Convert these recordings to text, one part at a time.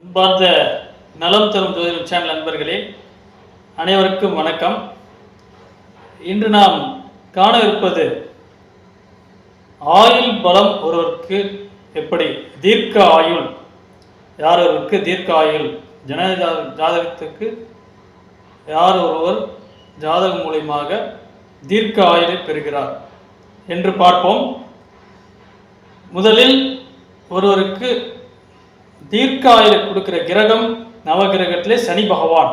அன்பார்ந்த நலம் தரும் ஜோதிடம் சேனல் நண்பர்களே, அனைவருக்கும் வணக்கம். இன்று நாம் காண இருப்பது ஆயுள் பலம் ஒருவருக்கு எப்படி தீர்க்க ஆயுள், யார் ஒருவருக்கு தீர்க்க ஆயுள், ஜாதகத்துக்கு யார் ஒருவர் ஜாதகம் மூலியமாக தீர்க்க ஆயுளை பெறுகிறார் என்று பார்ப்போம். முதலில் ஒருவருக்கு தீர்க்க ஆயுளை கொடுக்கிற கிரகம் நவகிரகத்திலே சனி பகவான்,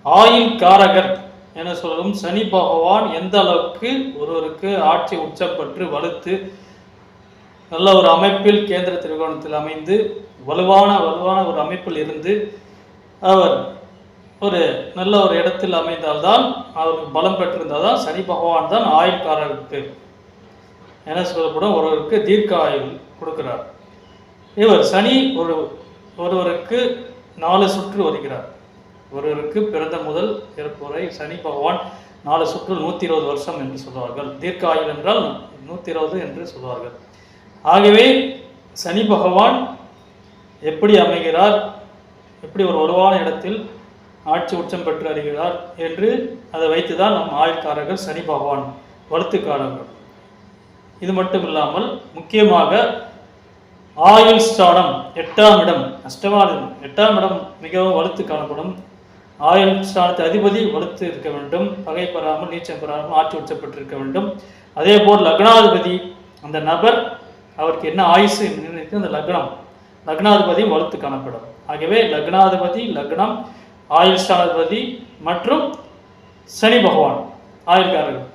ஆயுள் காரகர் என சொல்லும் சனி பகவான் எந்த அளவுக்கு ஒருவருக்கு ஆட்சி உச்சம் பெற்று வலுத்து நல்ல ஒரு அமைப்பில் கேந்திர திரிகோணத்தில் அமைந்து வலுவான ஒரு அமைப்பில் இருந்து அவர் ஒரு நல்ல ஒரு இடத்தில் அமைந்தால்தான், அவருக்கு பலம் பெற்றிருந்தால்தான் சனி பகவான் தான் ஆயுள் காரகருக்கு என சொல்லப்படும் ஒருவருக்கு தீர்க்க ஆயுள் கொடுக்கிறார். இவர் சனி ஒருவருக்கு 4 சுற்று வருகிறார். ஒருவருக்கு பிறந்த முதல் இறப்பு வரை சனி பகவான் 4 சுற்று 120 வருஷம் என்று சொல்வார்கள். தீர்க்க ஆயுள் என்றால் 120 என்று சொல்வார்கள். ஆகவே சனி பகவான் எப்படி அமைகிறார், எப்படி ஒரு வலுவான இடத்தில் ஆட்சி உச்சம் பெற்று அறிகிறார் என்று அதை வைத்துதான் நம் ஆயுள்காரர்கள் சனி பகவான் வலுத்துக்காரர்கள். இது மட்டும் இல்லாமல் முக்கியமாக ஆயுள் ஸ்தானம் 8ஆம் இடம், அஷ்டமாதம் 8ஆம் இடம் மிகவும் வலுத்து காணப்படும். ஆயுள் ஸ்தானத்து அதிபதி வலுத்து இருக்க வேண்டும், பகை பெறாமல் நீச்சம் பெறாமல் ஆட்சி உச்சப்பட்டிருக்க வேண்டும். அதே போல் லக்னாதிபதி, அந்த நபர் அவருக்கு என்ன ஆயுசு அந்த லக்னாதிபதியும் வலுத்து காணப்படும். ஆகவே லக்னாதிபதி, லக்னம், ஆயுள் ஸ்தானாதிபதி மற்றும் சனி பகவான் ஆயுள்காரர்கள்,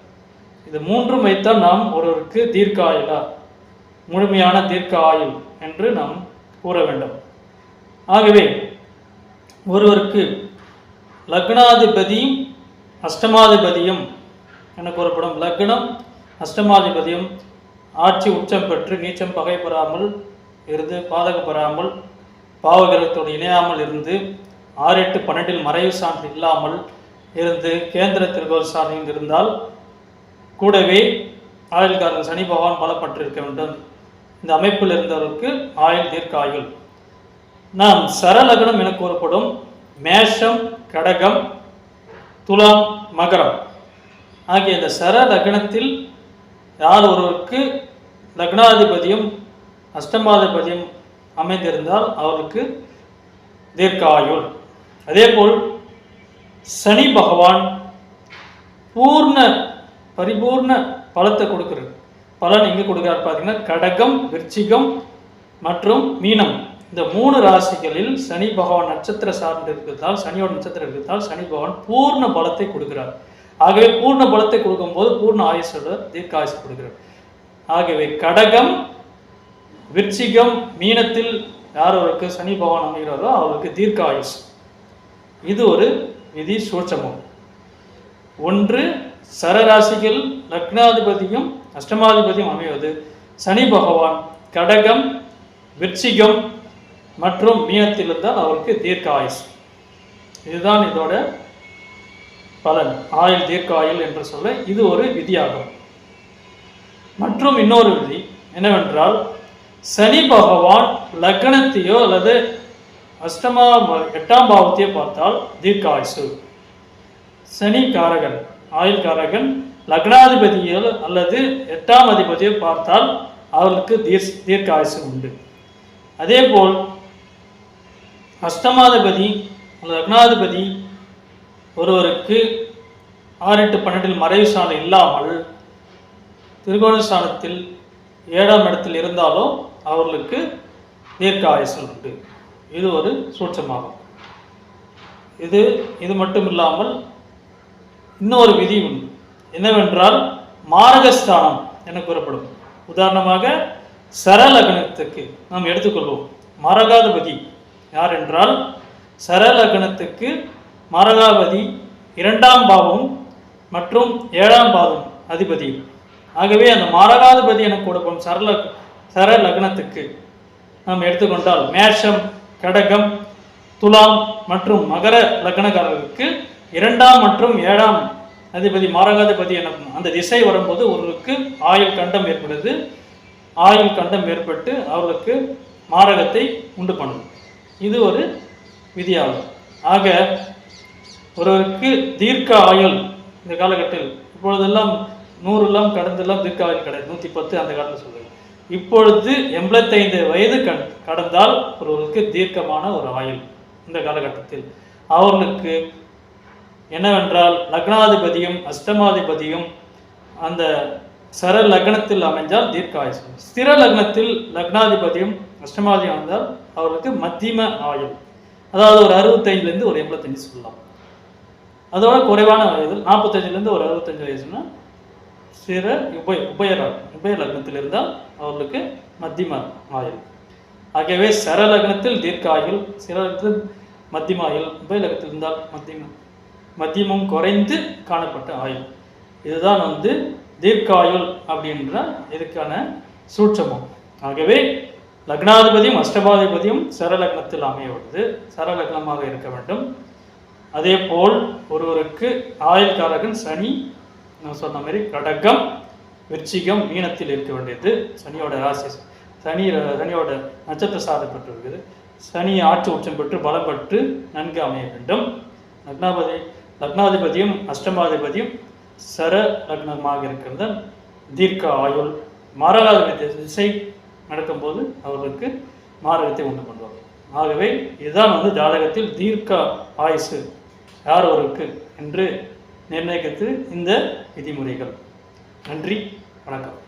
இது மூன்றும் வைத்தால் நாம் ஒருவருக்கு தீர்க்க ஆயுளா, முழுமையான தீர்க்க ஆயுள் என்று நாம் கூற வேண்டும். ஆகவே ஒருவருக்கு லக்னாதிபதியும் அஷ்டமாதிபதியும் என கூறப்படும் லக்னம் அஷ்டமாதிபதியும் ஆட்சி உச்சம் பெற்று நீச்சம் பகை பெறாமல் இருந்து பாதகம் பெறாமல் பாவகிரகத்தோடு இணையாமல் இருந்து 6, 8, 12 மறைவு சான்று இல்லாமல் இருந்து கேந்திர திரிகோண சார்ந்து இருந்தால் கூடவே ஆயுள்காரர்கள் சனி பகவான் பலப்பட்டிருக்க வேண்டும். இந்த அமைப்பில் இருந்தவருக்கு ஆயுள் தீர்க்க ஆயுள். நாம் சரலக்னம் என கூறப்படும் மேஷம், கடகம், துலாம், மகரம் ஆகிய இந்த சரலக்னத்தில் யார் ஒருவருக்கு லக்னாதிபதியும் அஷ்டமாதிபதியும் அமைந்திருந்தால் அவருக்கு தீர்க்க ஆயுள். அதே போல் சனி பகவான் பரிபூர்ண பலத்தை கொடுக்கிறது. பலன் எங்கே கொடுக்கிறார் பார்த்தீங்கன்னா, கடகம், விருச்சிகம் மற்றும் மீனம், இந்த 3 ராசிகளில் சனி பகவான் நட்சத்திர சார்ந்து இருக்கிறதால், சனியோட நட்சத்திரம் இருக்கிறதால் சனி பகவான் பூர்ண பலத்தை கொடுக்கிறார். ஆகவே பூர்ண பலத்தை கொடுக்கும்போது பூர்ண ஆயுசோட தீர்க்க ஆயுசு கொடுக்கிறார். ஆகவே கடகம், விருச்சிகம், மீனத்தில் யார் அவருக்கு சனி பகவான் அமைகிறாரோ அவருக்கு தீர்க்க ஆயுசு. இது ஒரு விதி சூட்சமம். ஒன்று, சரராசிகள் லக்னாதிபதியும் அஷ்டமாதிபதியும் அமைவது சனி பகவான் கடகம், விருச்சிகம் மற்றும் மீனத்தில் இருந்தால் அவருக்கு தீர்க்க ஆயுசு. இதுதான் இதோட பலன், ஆயுள் தீர்க்க ஆயுள் என்று சொல்ல இது ஒரு விதியாகும். மற்றும் இன்னொரு விதி என்னவென்றால், சனி பகவான் லக்னத்தையோ அல்லது 8ஆம் பாவத்தையோ பார்த்தால் தீர்க்க ஆயுசு. சனி காரகன், ஆயுள் காரகன் லக்னாதிபதியோ அல்லது 8ஆம் அதிபதியோ பார்த்தால் அவர்களுக்கு தீர்க்க ஆயுசு உண்டு. அதே போல் அஷ்டமாதிபதி லக்னாதிபதி ஒருவருக்கு 6, 8, 12 மறைவு ஸ்தானம் இல்லாமல் திரிகோண ஸ்தானத்தில் 7ஆம் இடத்தில் இருந்தாலும் அவர்களுக்கு தீர்க்க ஆயுசு உண்டு. இது ஒரு சூட்சமாகும். இது மட்டும் இல்லாமல் இன்னொரு விதி உண்டு. என்னவென்றால், மாரகஸ்தானம் என கூறப்படும். உதாரணமாக சரலக்னத்துக்கு நாம் எடுத்துக்கொள்வோம். மாரகாதிபதி யார் என்றால், சரலக்னத்துக்கு மாரகாதிபதி 2ஆம் பாவம் மற்றும் 7ஆம் பாவம் அதிபதி. ஆகவே அந்த மாரகாதிபதி என கூறப்படும் சரலக்னத்துக்கு நாம் எடுத்துக்கொண்டால் மேஷம், கடகம், துலாம் மற்றும் மகர லக்னக்காரர்களுக்கு 2ஆம் மற்றும் 7ஆம் அதிபதி மாரகாதிபதி என அந்த திசை வரும்போது ஒருவருக்கு ஆயுள் கண்டம் ஏற்படுது. ஆயுள் கண்டம் ஏற்பட்டு அவர்களுக்கு மாரகத்தை உண்டு பண்ணும். இது ஒரு விதியாகும். ஆக ஒருவருக்கு தீர்க்க ஆயுள் இந்த காலகட்டத்தில், இப்பொழுதெல்லாம் 100 எல்லாம் கடந்தெல்லாம் தீர்க்க ஆயுள் கிடையாது, 110 அந்த காலத்தில் சொல்லுது. இப்பொழுது 85 வயது கடந்தால் ஒருவருக்கு தீர்க்கமான ஒரு ஆயுள். இந்த காலகட்டத்தில் அவர்களுக்கு என்னவென்றால் லக்னாதிபதியும் அஷ்டமாதிபதியும் அந்த சர லக்னத்தில் அமைஞ்சால் தீர்க்க ஆயுள். ஸ்திர லக்னத்தில் லக்னாதிபதியும் அஷ்டமாதிபதியும் அமைந்தால் அவர்களுக்கு மத்தியம ஆயுள், அதாவது ஒரு 65லேருந்து ஒரு 85 சொல்லலாம். அதோட குறைவான வயது 45லேருந்து ஒரு 65 வயசுனா ஸ்திர உபய லக்னத்தில் இருந்தால் அவர்களுக்கு மத்தியம ஆயுள். ஆகவே சர லக்னத்தில் தீர்க்க ஆயுள், சிற லக்னத்தில் மத்தியம ஆயுள், உபய லக்னத்தில் இருந்தால் மத்தியமும் குறைந்து காணப்பட்ட ஆயுள். இதுதான் தீர்க்காயுள் அப்படின்ற இதுக்கான சூட்சமம். ஆகவே லக்னாதிபதியும் அஷ்டமாதிபதியும் சரலக்னத்தில் அமைவது சரலக்னமாக இருக்க வேண்டும். அதே போல் ஒருவருக்கு ஆயுள்காரகன் சனி, நான் சொன்ன மாதிரி கடகம், விருச்சிகம், மீனத்தில் இருக்க வேண்டியது. சனியோட ராசி, சனியோட நட்சத்திர சாதம் பெற்று இருக்குது. சனி ஆட்சி உச்சம் பெற்று பலம் பெற்று நன்கு அமைய வேண்டும். லக்னாதிபதியும் அஷ்டமாதிபதியும் சர லக்னமாக இருக்கிறது தீர்க்க ஆயுள். மாரகாதிபதி திசை நடக்கும்போது அவர்களுக்கு மாரகத்தை உண்டு பண்ணுவாங்க. ஆகவே இதுதான் ஜாதகத்தில் தீர்க்க ஆயுசு யார் ஒருக்கு என்று நிர்ணயிக்கிறது இந்த விதிமுறைகள். நன்றி, வணக்கம்.